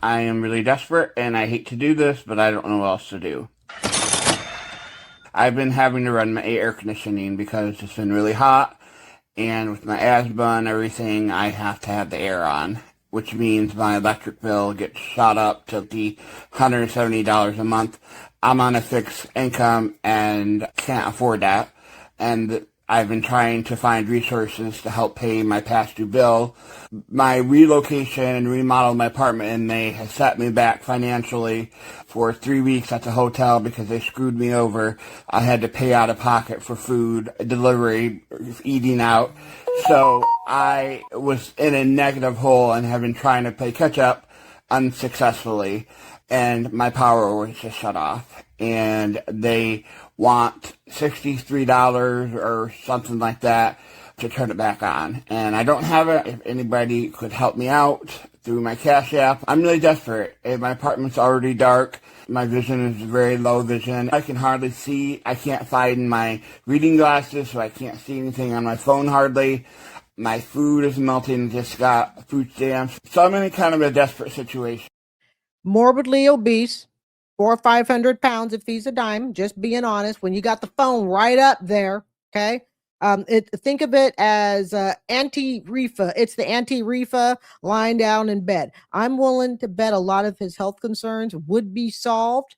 I am really desperate and I hate to do this, but I don't know what else to do. I've been having to run my air conditioning because it's been really hot, and with my asthma and everything, I have to have the air on, which means my electric bill gets shot up to the $170 a month. I'm on a fixed income and can't afford that, and I've been trying to find resources to help pay my past due bill. My relocation and remodel of my apartment in May has set me back financially for 3 weeks at the hotel because they screwed me over. I had to pay out of pocket for food, delivery, eating out. So I was in a negative hole and have been trying to play catch up unsuccessfully. And my power was just shut off. And they want $63 or something like that to turn it back on. And I don't have it. If anybody could help me out through my Cash App, I'm really desperate. My apartment's already dark. My vision is very low vision. I can hardly see. I can't find my reading glasses, so I can't see anything on my phone hardly. My food is melting. Just got food stamps. So I'm in kind of a desperate situation. Morbidly obese, 400 or 500 pounds if he's a dime, just being honest, when you got the phone right up there, okay? Think of it as anti-Rifa. It's the anti-Rifa lying down in bed. I'm willing to bet a lot of his health concerns would be solved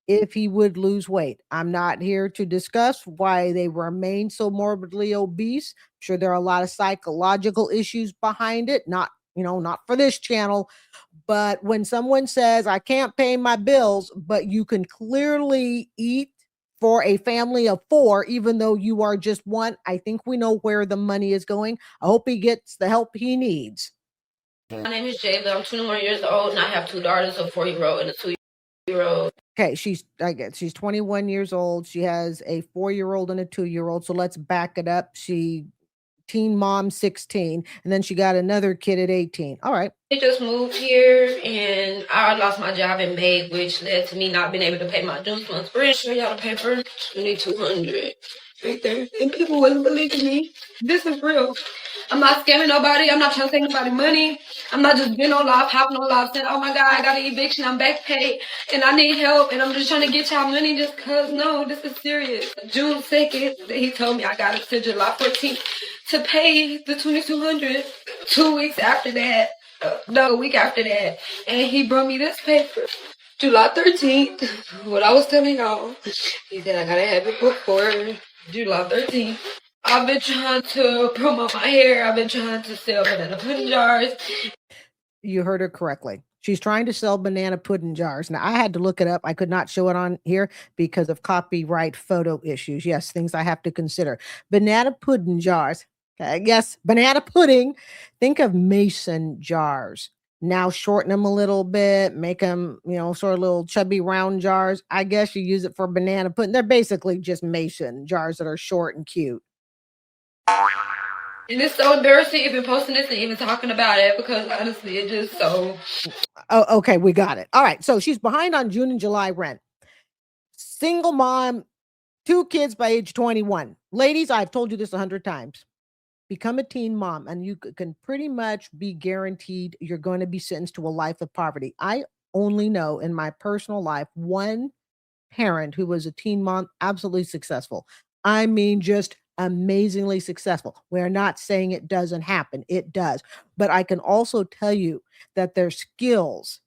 if he would lose weight. I'm not here to discuss why they remain so morbidly obese. I'm sure there are a lot of psychological issues behind it, not for this channel. But when someone says, I can't pay my bills, but you can clearly eat for a family of 4, even though you are just one, I think we know where the money is going. I hope he gets the help he needs. My name is Jayla. I'm 21 years old, and I have 2 daughters, a 4-year-old and a 2-year-old. Okay, she's 21 years old. She has a 4-year-old and a 2-year-old. So let's back it up. She teen mom 16, and then she got another kid at 18. All right. I just moved here, and I lost my job in May, which led to me not being able to pay my June month's rent. Show y'all the paper, $2,200 right there, and people wasn't believing me. This is real. I'm not scamming nobody. I'm not trying to take nobody money. I'm not just being on live, hopping on live, saying, "Oh my God, I got an eviction. I'm back paid, and I need help, and I'm just trying to get y'all money just cause." No, this is serious. June 2nd, he told me I got it to July 14th to pay the $2,200. 2 weeks after that, a week after that, and he brought me this paper. July 13th, what I was telling y'all, he said I gotta have it before July 13th. I've been trying to promote my hair. I've been trying to sell banana pudding jars. You heard her correctly. She's trying to sell banana pudding jars. Now, I had to look it up. I could not show it on here because of copyright photo issues. Yes, things I have to consider. Banana pudding jars. Yes, banana pudding. Think of mason jars. Now shorten them a little bit, make them, sort of little chubby round jars. I guess you use it for banana pudding. They're basically just mason jars that are short and cute. And it's so embarrassing even posting this and even talking about it because honestly, it just so. Oh, okay, we got it. All right, so she's behind on June and July rent. Single mom, 2 kids by age 21. Ladies, I've told you this 100 times. Become a teen mom, and you can pretty much be guaranteed you're going to be sentenced to a life of poverty. I only know in my personal life one parent who was a teen mom, absolutely successful. I mean, just amazingly successful. We're not saying it doesn't happen, it does. But I can also tell you that their skills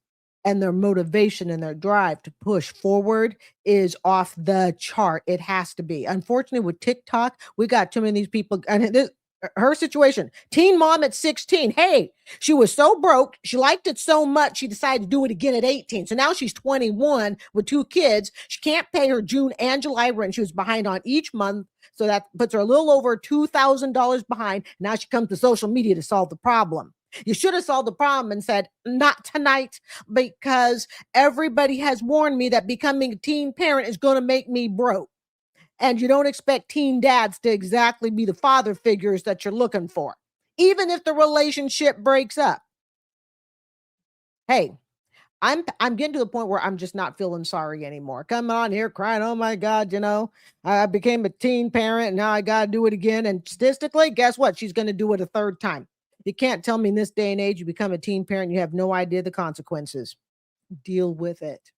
and their motivation and their drive to push forward is off the chart. It has to be. Unfortunately, with TikTok, we got too many of these people. And her situation, teen mom at 16. Hey, she was so broke. She liked it so much. She decided to do it again at 18. So now she's 21 with 2 kids. She can't pay her June and July rent. She was behind on each month. So that puts her a little over $2,000 behind. Now she comes to social media to solve the problem. You should have solved the problem and said, not tonight, because everybody has warned me that becoming a teen parent is going to make me broke. And you don't expect teen dads to exactly be the father figures that you're looking for, even if the relationship breaks up. Hey, I'm getting to the point where I'm just not feeling sorry anymore. Coming on here crying, oh my God, I became a teen parent and now I got to do it again. And statistically, guess what? She's going to do it a 3rd time. You can't tell me in this day and age you become a teen parent, you have no idea the consequences. Deal with it.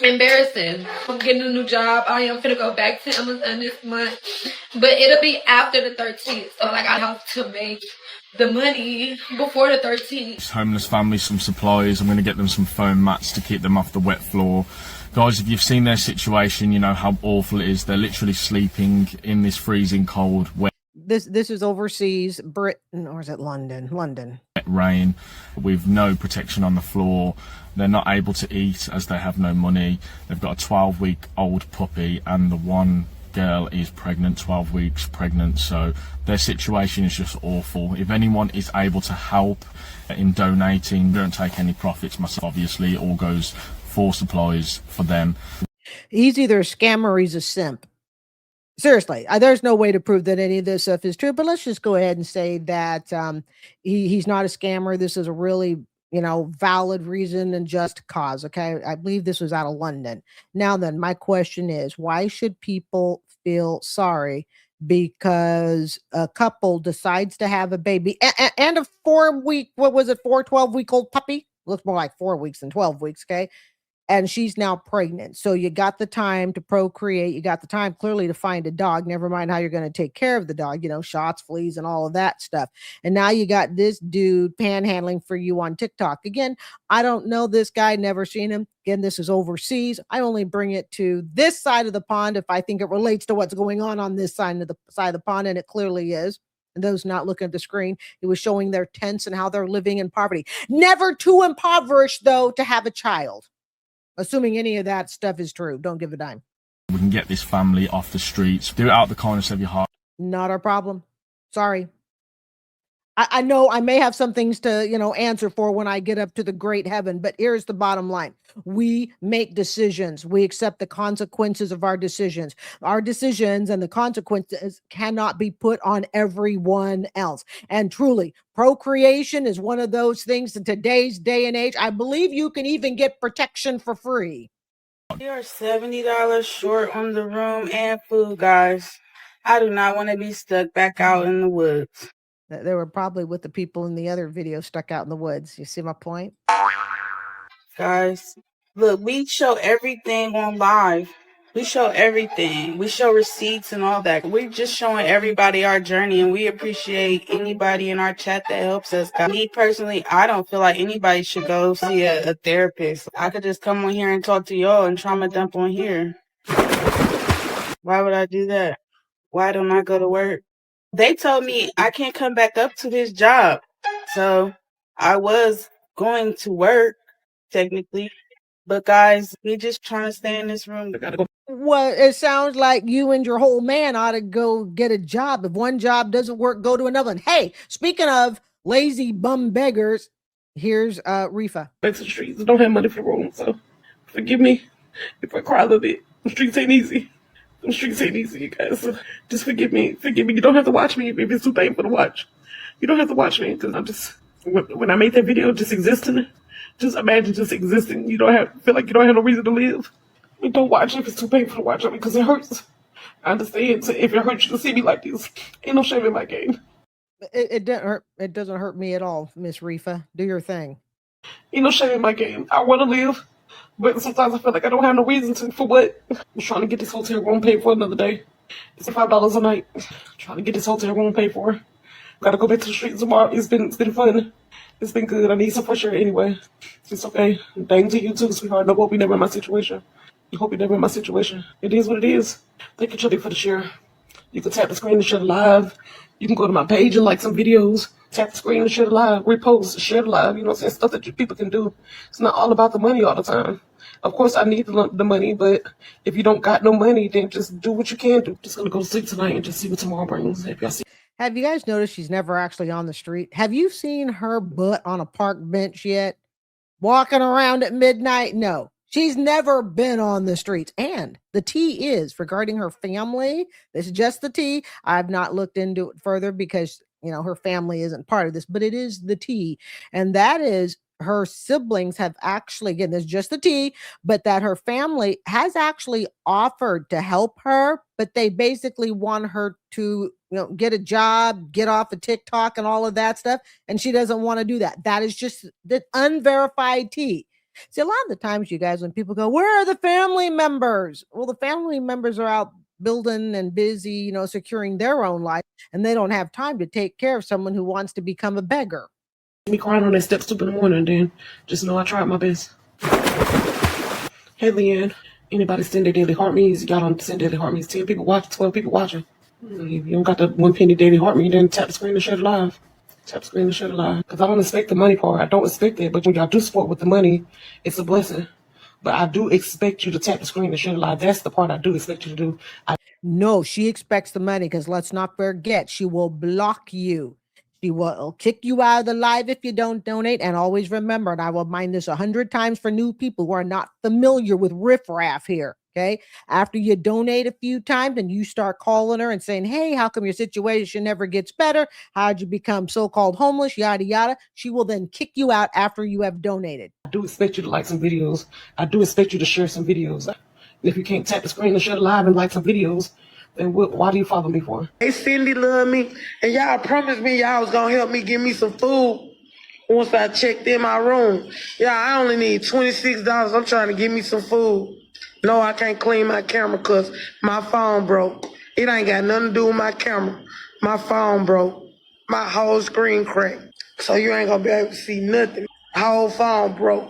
Embarrassing. I'm getting a new job. I am finna go back to Amazon this month, but it'll be after the 13th. So like I have to make the money before the 13th. Homeless families some supplies. I'm going to get them some foam mats to keep them off the wet floor. Guys, if you've seen their situation, you know how awful it is. They're literally sleeping in this freezing cold, wet. This is overseas, Britain, or is it London? London. Rain, with no protection on the floor. They're not able to eat as they have no money. They've got a 12-week-old puppy, and the one girl is pregnant, 12 weeks pregnant. So their situation is just awful. If anyone is able to help in donating, don't take any profits myself, obviously. It all goes for supplies for them. He's either a scammer or he's a simp. Seriously, there's no way to prove that any of this stuff is true, but let's just go ahead and say that he's not a scammer. This is a really, valid reason and just cause. Okay. I believe this was out of London. Now then, my question is, why should people feel sorry because a couple decides to have a baby and a 12-week-old puppy? Looks more like 4 weeks than 12 weeks. Okay. And she's now pregnant. So you got the time to procreate. You got the time clearly to find a dog. Never mind how you're going to take care of the dog, shots, fleas, and all of that stuff. And now you got this dude panhandling for you on TikTok. Again, I don't know this guy, never seen him. Again, this is overseas. I only bring it to this side of the pond if I think it relates to what's going on this side of the pond, and it clearly is. And those not looking at the screen, it was showing their tents and how they're living in poverty. Never too impoverished, though, to have a child. Assuming any of that stuff is true, don't give a dime. We can get this family off the streets. Do it out of the kindness of your heart. Not our problem. Sorry. I know I may have some things to, answer for when I get up to the great heaven, but here's the bottom line. We make decisions. We accept the consequences of our decisions. Our decisions and the consequences cannot be put on everyone else. And truly, procreation is one of those things in today's day and age. I believe you can even get protection for free. We are $70 short on the room and food, guys. I do not want to be stuck back out in the woods. They were probably with the people in the other video stuck out in the woods. You see my point? Guys, look, we show everything on live. We show everything. We show receipts and all that. We're just showing everybody our journey, and we appreciate anybody in our chat that helps us. Me personally, I don't feel like anybody should go see a therapist. I could just come on here and talk to y'all and trauma dump on here. Why would I do that? Why don't I go to work? They told me I can't come back up to this job. So I was going to work, technically. But guys, we just trying to stay in this room. Well, it sounds like you and your whole man ought to go get a job. If one job doesn't work, go to another one. Hey, speaking of lazy bum beggars, here's Rifa. Back to the streets. I don't have money for room, so forgive me if I cry a little bit. The streets ain't easy. The streets ain't easy, you guys. So just forgive me. Forgive me. You don't have to watch me if it's too painful to watch. You don't have to watch me because I'm just, when I made that video, just existing, just imagine just existing. You don't have, feel like you don't have no reason to live. I mean, don't watch it if it's too painful to watch it because it hurts. I understand. So if it hurts you to see me like this, ain't no shame in my game. It doesn't hurt. It doesn't hurt me at all, Miss Rifa. Do your thing. Ain't no shame in my game. I want to live, but sometimes I feel like I don't have no reason to. For what? I'm trying to get this hotel room paid for another day. It's $5 a night. Trying to get this hotel room paid for. Gotta go back to the streets tomorrow. It's been fun. It's been good. I need some fresh air anyway. It's okay. Thanks to you too, sweetheart. I hope you never in my situation. I hope you never in my situation. It is what it is. Thank you, Chubby, for the share. You can tap the screen to share it live. You can go to my page and like some videos. Tap the screen to share it live. Repost, share it live. You know what I'm saying? Stuff that people can do. It's not all about the money all the time. Of course, I need the money, but if you don't got no money, then just do what you can do. Just gonna go to sleep tonight and just see what tomorrow brings. If y'all see. Have you guys noticed she's never actually on the street? Have you seen her butt on a park bench yet? Walking around at midnight? No. She's never been on the streets. And the tea is regarding her family. This is just the tea. I've not looked into it further because, her family isn't part of this, but it is the tea. And that is her siblings have actually, again, there's just the tea, but that her family has actually offered to help her, but they basically want her to, get a job, get off of TikTok and all of that stuff. And she doesn't want to do that. That is just the unverified tea. See, a lot of the times, you guys, when people go, where are the family members? Well, the family members are out building and busy, securing their own life, and they don't have time to take care of someone who wants to become a beggar. Me crying on that step stoop in the morning, and then just know I tried my best. Hey, Leanne, anybody send their daily heart means? Y'all don't send daily heart means. 10 people watching, 12 people watching. If you don't got the 1 penny daily heart me, then tap the screen and share it live. Tap the screen and share it live. Because I don't expect the money part. I don't expect it. But when y'all do support with the money, it's a blessing. But I do expect you to tap the screen and share it live. That's the part I do expect you to do. No, she expects the money, because let's not forget, she will block you. She will kick you out of the live if you don't donate. And always remember, and I will mind this 100 times for new people who are not familiar with riffraff here. Okay. After you donate a few times and you start calling her and saying, hey, how come your situation never gets better? How'd you become so-called homeless? Yada, yada. She will then kick you out after you have donated. I do expect you to like some videos. I do expect you to share some videos. If you can't tap the screen and share it live and like some videos, then why do you follow me for? Hey, Cindy love me, and y'all promised me y'all was gonna help me get me some food once I checked in my room. Yeah, I only need $26. I'm trying to get me some food. No, I can't clean my camera because my phone broke. It ain't got nothing to do with my camera. My phone broke. My whole screen cracked. So you ain't gonna be able to see nothing. Whole phone broke.